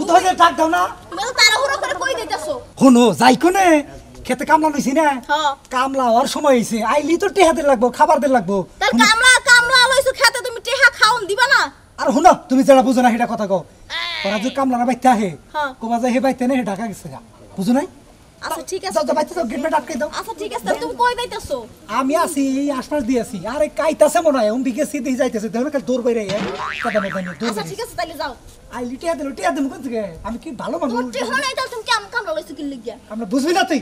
ধরে ডাক দাও না তুমি তো তাড়াহুড়ো করে কই দিতেছো শুনো যাই কোনে খেতে কামলা লইছি না কামলা হওয়ার সময় হইছে আইলি তো টেহাদের লাগবো খাবারদের লাগবো তার কামলা লইছো খেতে তুমি টেহা খাওন দিবা না আর শুনো তুমি যেটা বুঝো না সেটা কথা কও ওরা যে কামলারা বাইতে আহে কোবা যায় হে বাইতে না হে ঢাকা গেছে বুঝো নাই আচ্ছা ঠিক আছে যাও বাইতে যাও গেটটা আটকে দাও আচ্ছা ঠিক আছে তুমি কই যাইতেছো আমি আছি এই আশপাশ দিয়ে আছি আরে কাইতাছে মনে হয় বিকে সিধে যাইতেছে দেখো না কাল দৌড় বাইরে কথা মতো দৌড় আচ্ছা ঠিক আছে তাইলে যাও আই লিটিয়া দিল কোন থেকে আমি কি ভালো মানুষ তুমি টেহা নাই তাহলে তুমি কেমন কামলা লইছো কি লাগিয়া আমরা বুঝবি না তুই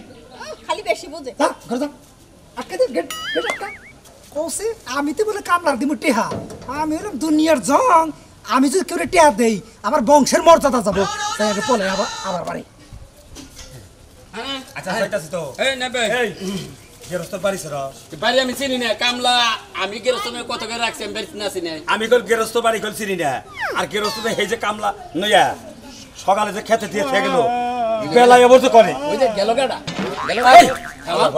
খালি বেশি বুঝে যা ঘর যা আটকে দে গেট আটকা কোসে আমি তো বলে কামলার দিমু টেহা আমি হলাম দুনিয়ার জং আমি যদি কেউ টেহা দেই আমার বংশের মর্যাদা যাবো তাই আগে বলে আবার বাড়ি আচ্ছা যাইতাছি তো এই নেবে এই গেরস্তর বাড়ি সর বাড়ি আমি চিনি না কামলা আমি গেরস্ত কত করে রাখছি আমি বাড়ি না চিনি আমি কল গেরস্ত বাড়ি কল চিনি না আর গেরস্ত এই যে কামলা নইয়া সকালে যে খেতে দিয়ে থেকে গেল বেলায় এবার তো করে ওই যে গেল গাড়া গেল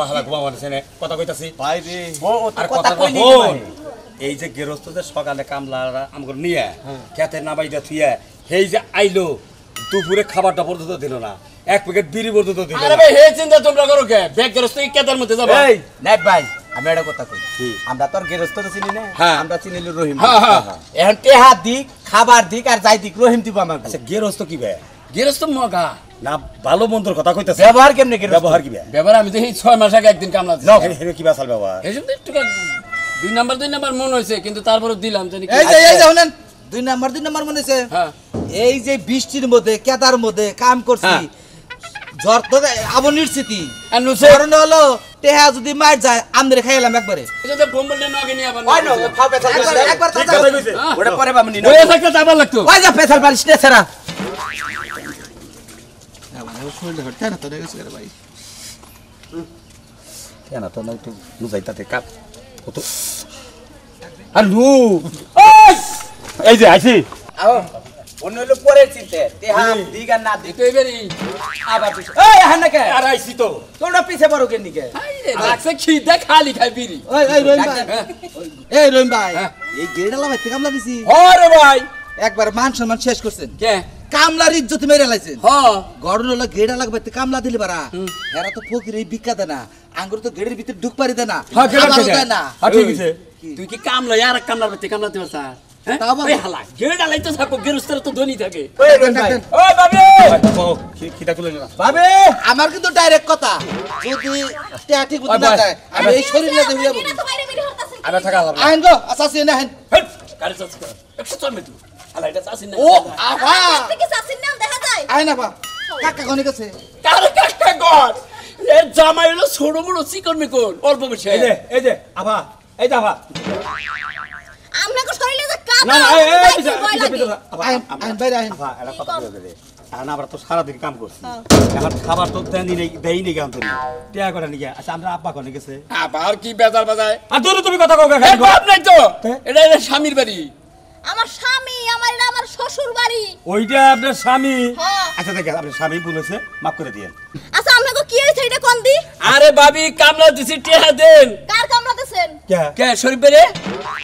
হালা ঘুমা মানছে না কথা কইতাছি ভাই রে আর কথা কই বল এই যে গেরস্ত যে সকালে কামলারা আমগর নিয়ে খেতে না বাইদা থুইয়া এই যে আইলো দুপুরে খাবারটা পর্যন্ত দিল না এক প্যাকেট বিড়ি পর্যন্ত দিল আরে ভাই হে চিন্তা তোমরা করো কে ব্যাগ গেরস্ত কেদার মধ্যে যাবো এই নাইট ভাই আমি একটা কথা কই আমরা তো আর গেরস্ত চিনি না আমরা চিনিল রহিম এখন টেহা দিক খাবার দিক আর যাই দিক রহিম দিব আমাকে আচ্ছা গেরস্ত কি বে গেরস্ত মগা না ভালো মন্দর কথা কইতাছে ব্যবহার কেমনে গেরস্ত ব্যবহার কি বে ব্যবহার আমি তো এই 6 মাস আগে একদিন কামলা নাও হেরে কি বাসাল ব্যবহার এই জন্য একটু দুই নাম্বার মন হইছে কিন্তু তারপরে দিলাম জানি এই যে শুনেন দুই নাম্বার মনে আছে হ্যাঁ এই যে বৃষ্টির মধ্যে কেদার মধ্যে কাম করছি ঝড় তো আবনির স্মৃতি আর নুসে কারণ হলো টেহা যদি মার যায় আমদের খাইলাম একবারে এটা তো বোম্বলে নগে নিয়ে আবার ওই না খাও পেছাল একবার ঠিক কথা কইছে ওটা পরে বামনি ওই থাকতে যাবার লাগতো ওই যা পেছাল পালিশ নে ছাড়া আমার শরীরে হচ্ছে না তো দেখছ রে ভাই কেন তো না একটু নুজাইতাতে কাপ কত আর নু এই যে আইছি আও অন্য হলো পরে চিনতে টেহা দিগা না দিক তো এবারে আবার এই হান না কে আর আইছি তো তোমরা পিছে পারো কেন নিকে লাগছে খিদা খালি খাই বিড়ি ওই রহিম ভাই এই রহিম ভাই এই গেড়ালা ভাই কামলা দিছি আরে ভাই একবার মান সম্মান শেষ করছেন কে কামলার ইজ্জত মেরে লাইছেন হ্যাঁ গড়ন হলো গেড়া লাগবে কামলা দিলে পারা এরা তো ফকির এই বিক্কা দেয় না আঙ্গুর তো গেড়ের ভিতরে ঢুক পারি দেয় না হ্যাঁ গেড়া দেয় না ঠিক আছে তুই কি কামলা আর কামলার বেতে কামলা দিবা স্যার হ্যাঁ ওই হালা গেড়া লাইতো থাকো গেরস্তার তো ধনী থাকে ওই রহিম ভাই ওই বাবি খিদা তুলে না ভাবে আমার কিন্তু ডাইরেক্ট কথা যদি টেয়া ঠিক বুঝ না যায় আমি এই শরীর না দেব তুমি তো বাইরে বের হতাছেন আরে থাকা লাগবে আইন গো আসাসি না আইন গাড়ি চাষ কর একটু চল মেটু হালা এটা চাষি না ও আবা থেকে চাচির নাম দেখা যায় আইন আবা কাকা কোনে গেছে কারে কাকা গড এর জামাই হলো ছোট বড় চিকন মিকন অল্প বয়সে এই যে আভা এই যে আভা আমরা কো শরীরে যে কাটা না না এই পিছে আইন বাইরে আইন আভা এটা কথা বলে দে এখন আমরা তো সারা দিন কাম করছি এখন খাবার তো দেই নি গান তো টিয়া করে নিয়ে আচ্ছা আমরা আব্বা কোনে গেছে আবার কি বেজার বাজায় আর দূরে তুমি কথা কও এই বাপ নাই তো এটা এটা স্বামীর বাড়ি আমার স্বামী এটা আমার শ্বশুর বাড়ি ওইটা আপনার স্বামী হ্যাঁ আচ্ছা দেখেন আপনার স্বামী বলেছে মাফ করে দিয়েন আচ্ছা আপনাকে কি হইছে এটা কোন দি আরে ভাবি কামলা দিছি টিয়া দেন কার কামড়াতেছেন কে কে শরীফ বেরে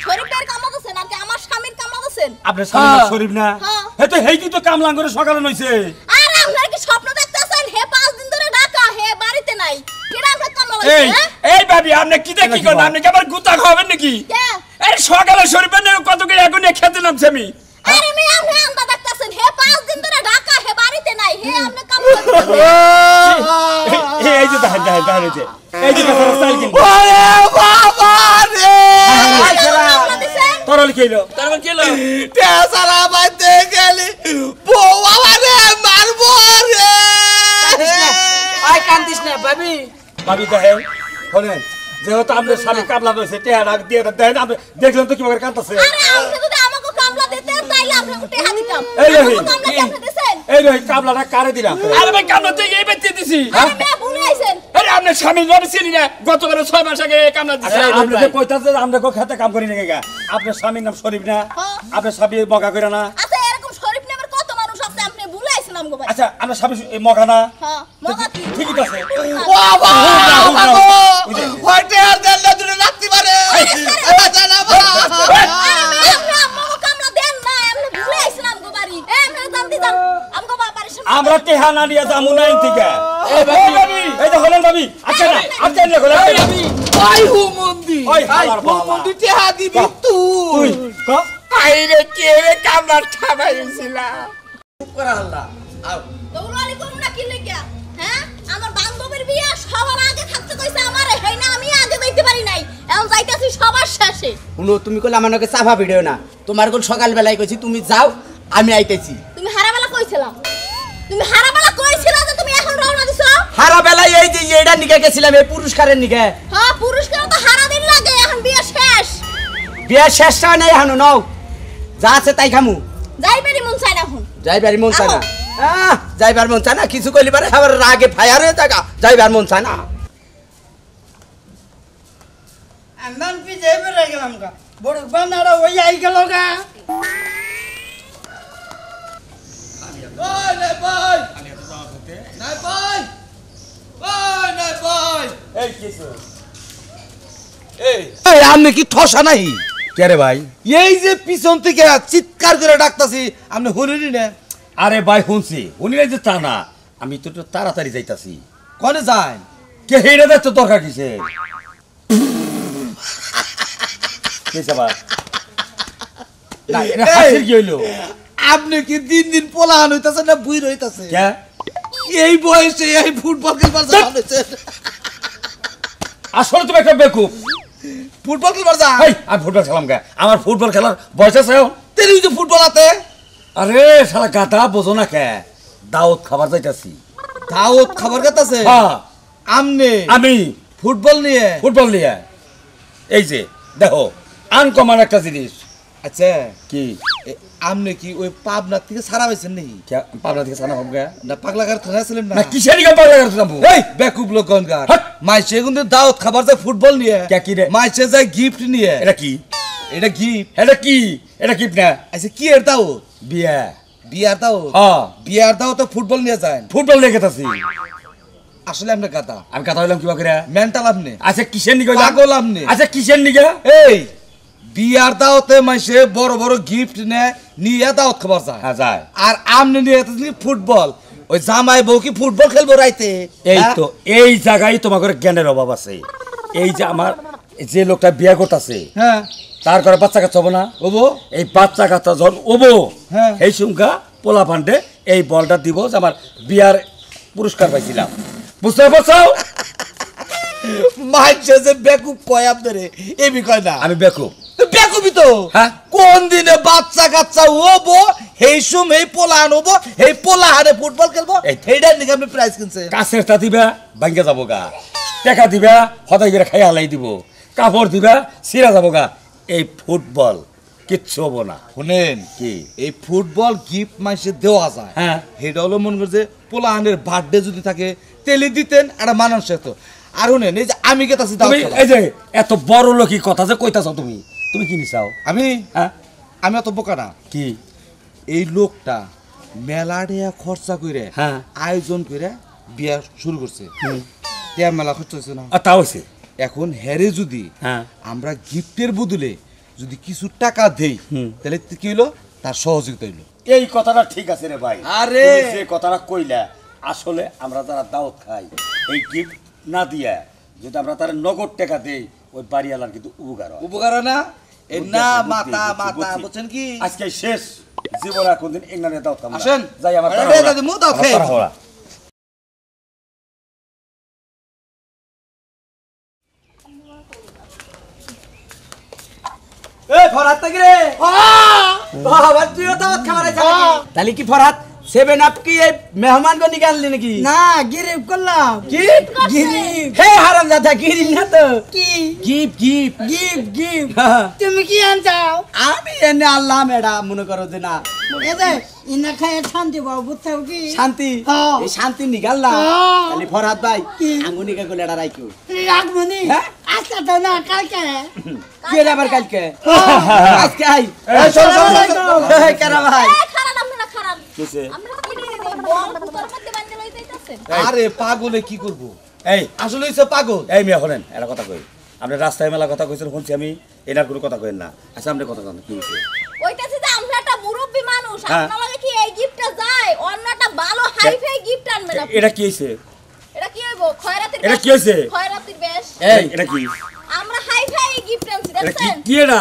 শরীফের কামড়াতেছেন আর কি আমার স্বামীর কামড়াতেছেন আপনার স্বামী না শরীফ না হ্যাঁ। হে তো হেই তো কামলাং করে সকালে নইছে আর আপনারা কি স্বপ্ন দেখতেছেন হে 5 দিন ধরে ঢাকা হে বাড়িতে নাই কেডা আপনার কামড়াইছে এই এই ভাবি আপনি কি দেখি কোন আপনি কি আবার গুতা খাবেন নাকি কে এই সকালে শরীফ বেরে কত করে এখন খেতে নামছে আমি আরে মে আপনি আন্দা দেখতেছেন হে 5 দিন ধরে ঢাকা হে বাড়িতে নাই হে আপনি কামড়াইছে এই যে দেখেন এই যে স্টাইল কিন্তু ওরে বাবা রে তরল খেলো তারপর কি হলো টেয়া সারা বাইতে গেলি বউ আমারে মারবো রে আই কান্দিস না ভাবি ভাবি দেখেন শুনেন যেহেতু আমাদের স্বামী কামলা রয়েছে টেহারা দিয়ে দেন আপনি দেখলেন তো কিভাবে কাঁদতেছে আরে আপনি যদি আমাকে কামলা দিতেন তাইলে আপনাকে টেহা দিতাম এই আমাকে রহিম কামলা কি আপনি দিছেন এই রহিম কামলাটা কারে দিলাম আরে ভাই কামলা তো এই বেতে দিছি আরে মে ভুলে আইছেন আরে আপনি স্বামী ভাবি চিনি না গতকাল 6 মাস আগে কামলা দিছি আপনি যে কইতাছে আমরা কো খেতে কাম করি না গা আপনার স্বামীর নাম শরীফ না আপনার স্বামী মগা করে না আচ্ছা এরকম শরীফ নামের কত মানুষ আছে আপনি ভুলে আইছেন আমগো বাড়ি আচ্ছা আমরা স্বামী মগা না হ্যাঁ মগা কি ঠিকই আছে বাবা হইতে আর দেন না তুই রাখতে পারে এটা জানা আরে মে আপনি আমাকে কামলা দেন না আপনি ভুলে আইছেন আমগো বাড়ি এ আপনি জানতে যান আমগো বাবা আমরা টেহা না নিয়ে যাবো না এই থেকে এই যে হলেন ভাবি আচ্ছা না আচ্ছা না হলেন ভাবি ওই হুমন্দি ওই হালার হুমন্দি টেহা দিবি তুই ক আইরে কে রে কামলার ঠাবাইছিলা করা আল্লাহ আও দৌড়ানি করব না কি লাগিয়া হ্যাঁ আমার বান্ধবীর বিয়ে সবার আগে থাকতে কইছে আমারে হেই না আমি আগে যাইতে পারি নাই এখন যাইতাছি সবার শেষে শুনো তুমি কইলা আমাকে সাফা ভিডিও না তোমার কোন সকাল বেলায় কইছি তুমি যাও আমি আইতেছি তুমি হারাবেলা কইছিলাম তুমি হারাবেলা কইছিলা যে তুমি এখন রওনা দিছো হারা বেলায় এই যে এটা নিকে গেছিলাম এই পুরস্কারের নিকে হ্যাঁ পুরস্কার তো হারা দিন লাগে এখন বিয়ে শেষ বিয়ে শেষ হয় নাই হানো নাও যা আছে তাই খামু যাইবেরি মন চাই না এখন যাইবার মন চায় না আহো। যাইবার মন চায় না কিছু কইলি পারে আবার রাগে ফায়ার হয়ে থাকা যাইবার মন চায় না আন্দান পিছে বেড়ে গেলাম গা বড় বানারা ওই আই গেল গা এই কিছু এই আপনি কি ঠসা নাই কে রে ভাই এই যে পিছন থেকে চিৎকার করে ডাকতাছি আপনি শুনিনি না আরে ভাই শুনছি উনি যে তা না আমি তো একটু তাড়াতাড়ি যাইতাছি কনে যায় কে হেরে দেখতে দরকার কিসে কেসবা না এটা হাসির কি হইলো আপনি কি দিন দিন পোলাহান হইতাছে না বুই রইতাছে কে এই বয়সে এই ফুটবল খেলবার যাওয়া হয়েছে আসলে তুমি একটা বেকুব ফুটবল খেলবার যা এই আমি ফুটবল খেলাম কে আমার ফুটবল খেলার বয়স আছে এখন? তেরি যে ফুটবল হাতে আরে শালা গাধা বোঝো না কে দাওয়াত খাবার যাইতাছি দাওয়াত খাবার খাতাছে হ্যাঁ আমনে আমি ফুটবল নিয়ে ফুটবল নিয়ে এই যে দেখো আনকমন একটা জিনিস আচ্ছা কি আমনে কি ওই পাবনা থেকে সারা পাইছেন নাকি পাবনা থেকে সানা হবে না পাগলাঘাট থানা ছিলেন না না কিসের দিকে পাগলা করতে যাবো এই বেকুব লোকনকার হাট! মাইসে কিন্তু দাওয়াত খাবার যায় ফুটবল নিয়ে কে কি রে? মাইসে যায় গিফট নিয়ে এটা কি এটা গিফট এটা কি এটা কি না আচ্ছা কি এর দাওয়াত বিয়া বিয়ার দাওয়াত হ্যাঁ বিয়ার দাওয়াত ফুটবল নিয়ে যায় ফুটবল দেখে তাছি আসলে আমরা গাদা আমি কথা হইলাম কিবা করে মেন্টাল আপনি আচ্ছা কিসের নিকে পাগল আপনি আচ্ছা কিসের নিকে এই বিয়ার দাওয়াতে মাইসে বড় বড় গিফট নিয়ে দাওয়াত খাবার যায় হ্যাঁ যায় আর আমনে নিয়ে আসলি ফুটবল ওই জামাই বউ কি ফুটবল খেলবো রাইতে এই হ্যাঁ? তো এই জায়গায় তোমাদের জ্ঞানের অভাব আছে এই যে আমার যে লোকটা বিয়া করতেছে হ্যাঁ তার ঘরে বাচ্চা কাচ্চা হবো না ওবো এই বাচ্চা কাচ্চা যখন ওবো হ্যাঁ। এই সংখ্যা পোলা ফান্ডে এই বলটা দিব যে আমার বিয়ার পুরস্কার পাইছিলাম বুঝতে পারছো মাইসে যে বেকুব কয় আপনারে এ বিষয় না আমি বেকুব বেকুবি তো হ্যাঁ। কোন দিনে বাচ্চা কাচ্চা হবো এই সুম এই পোলাহান হবো এই পোলাহানে ফুটবল খেলবো এই- এইটার নিকে আপনি প্রাইজ কিনছেন কাছেরটা দিবা ভাঙ্গে যাবো গা টাকা দিবা হতাই করে খাই হালাই দিব কাপড় দিবা সিরা যাবো গা এই ফুটবল কিচ্ছু হবো না শুনেন কি এই ফুটবল গিফট মাইসে দেওয়া যায় হ্যাঁ। সেটা হলো মনে করছে পোলাহানের বার্থডে যদি থাকে তেলে দিতেন একটা মানুষ তো আর শুনেন এই যে আমি গেতাছি তুমি এই যে এত বড় লোকই কথা যে কইতাছ তুমি তুমি কি নিছাও আমি হ্যাঁ আমি অত বোকা না কি এই লোকটা মেলা টিয়া খরচা করে হ্যাঁ। আয়োজন করে বিয়া শুরু করছে টিয়া মেলা খরচা হচ্ছে না আর তা হয়েছে এখন হেরে যদি হ্যাঁ আমরা গিফটের বদলে যদি কিছু টাকা দেই হুম। তাহলে কি হইলো তার সহযোগিতা হইলো এই কথাটা ঠিক আছে রে ভাই আরে! তুমি যে কথাটা কইলা আসলে আমরা যারা দাওয়াত খাই এই গিফট না দিয়া যদি আমরা তার নগদ টাকা দেই ওই বাড়িওয়ালার কিন্তু উপকার হয় উপকার হয় না এই বুঝছি, না বুঝছি, মাথা বুঝছি, মাথা বুঝছি। বুঝছেন কি আজকে শেষ জীবন আর কোনদিন এগনানে দাওয়াত খাবো না। আসেন। যাই আমার আরে, তাড়াহুড়া। দাদি, মুখ দাও, আমার খেয়ে। তাড়াহুড়া। এই ফরহাদ তাকি রে বাবা তুই তো খাবার আইছা তাহলে কি ফরহাদ 7 আপ কি এই মেহমান গো নিকাললি নাকি না গিরিব করলাম কি গিরিব হে হারাম জাদা গিরি না তো কি গিফট গিফট গিফট গিফট তুমি কি আনছাও আমি এনে আল্লাহ মেডা মনে করো যে না এদে ইনা খায় শান্তি বাবু বুঝছাও কি শান্তি হ্যাঁ। এই শান্তি নিকাল না হ্যাঁ। তাহলে ফরহাদ ভাই কি? আঙ্গুনিকা গুলো এটা রাইকো রাখমনি হ্যাঁ? আজকে তো না কালকে কি রে আবার কালকে আজকে আই এই, শোনো, শোনো, শোনো। এই কেরা ভাই এই খারাপ আপনারা খারাপ কিসে? আমরা কি নিয়ে বল তোর মধ্যে বান্ধে লই যাইতাছেন আরে পাগলে কি করব এই আসলে হইছে পাগল এই মিয়া হলেন একটা কথা কই আপনি রাস্তায় মেলা কথা কইছেন শুনছি আমি এনার কোনো কথা কইেন না আচ্ছা আপনি কথা কন কি হয়েছে ওইটাছে যে আমরা একটা মুরব্বী মানুষ হ্যাঁ। আপনার লাগে কি এই গিফটটা যায় অন্য একটা ভালো হাই ফাই গিফট আনবেন আপনি এটা কি হইছে এটা কি হইব খয়রাতির এটা বেশ? কি হইছে? খয়রাতির বেশ এই এটা কি আমরা হাই ফাই গিফট আনছি এটা কি দেখছেন কি এটা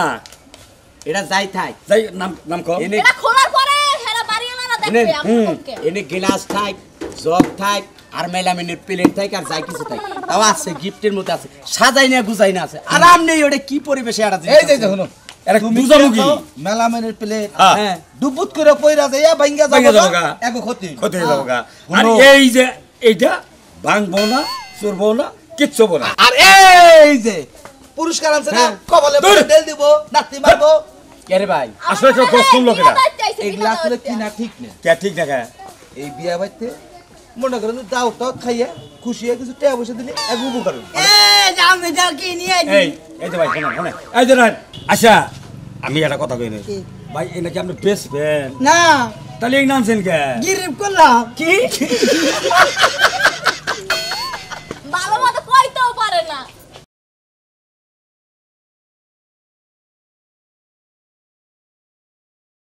এটা যাই থাক যাই নাম নাম কর এনে এটা খোলার পরে হেরা বাড়িওয়ালা দেখবে এনে আপনাকে এনে গ্লাস থাক জগ থাক আর মেলামিনের প্লেট থাক আর যাই কিছু থাক তাও আছে গিফটের মধ্যে আছে সাজাই না গুজাই না আছে আরাম নেই ওটা কি পরিবেশে এটা এই যে দেখুন এটা তুমি বুঝামুখি মেলামেনের প্লেট হ্যাঁ ডুবুত করে পয়রা যায় ভাঙ্গা ভাইঙ্গা যাবো যাবো গা। এগো ক্ষতি ক্ষতি হয়ে যাবো গা। আর শুনো। এই যে এইটা ভাঙবো না চুরবো না কিচ্ছু হবো না আর এই যে পুরস্কার আনছে না হ্যাঁ। কবলে দূর। তেল দিব নাতি মারবো কে রে ভাই আসলে একটা কষ্ট লোকেরা এগুলা আসলে কিনা ঠিক না কে ঠিক দেখা এই বিয়া বাড়িতে মনে করেন যে দাও তো খাইয়া খুশি হয়ে কিছু টাকা পয়সা দিলে এক উপকার হইলো। এ যাও মেজা কি নিয়ে আইছি এই এই যে ভাই শোনেন শোনেন এই যে রান আচ্ছা আমি একটা কথা কই নাই ভাই এই নাকি আপনি বেস্ট ফ্রেন্ড না তাহলে এই নামছেন কে গিরিব করলাম কি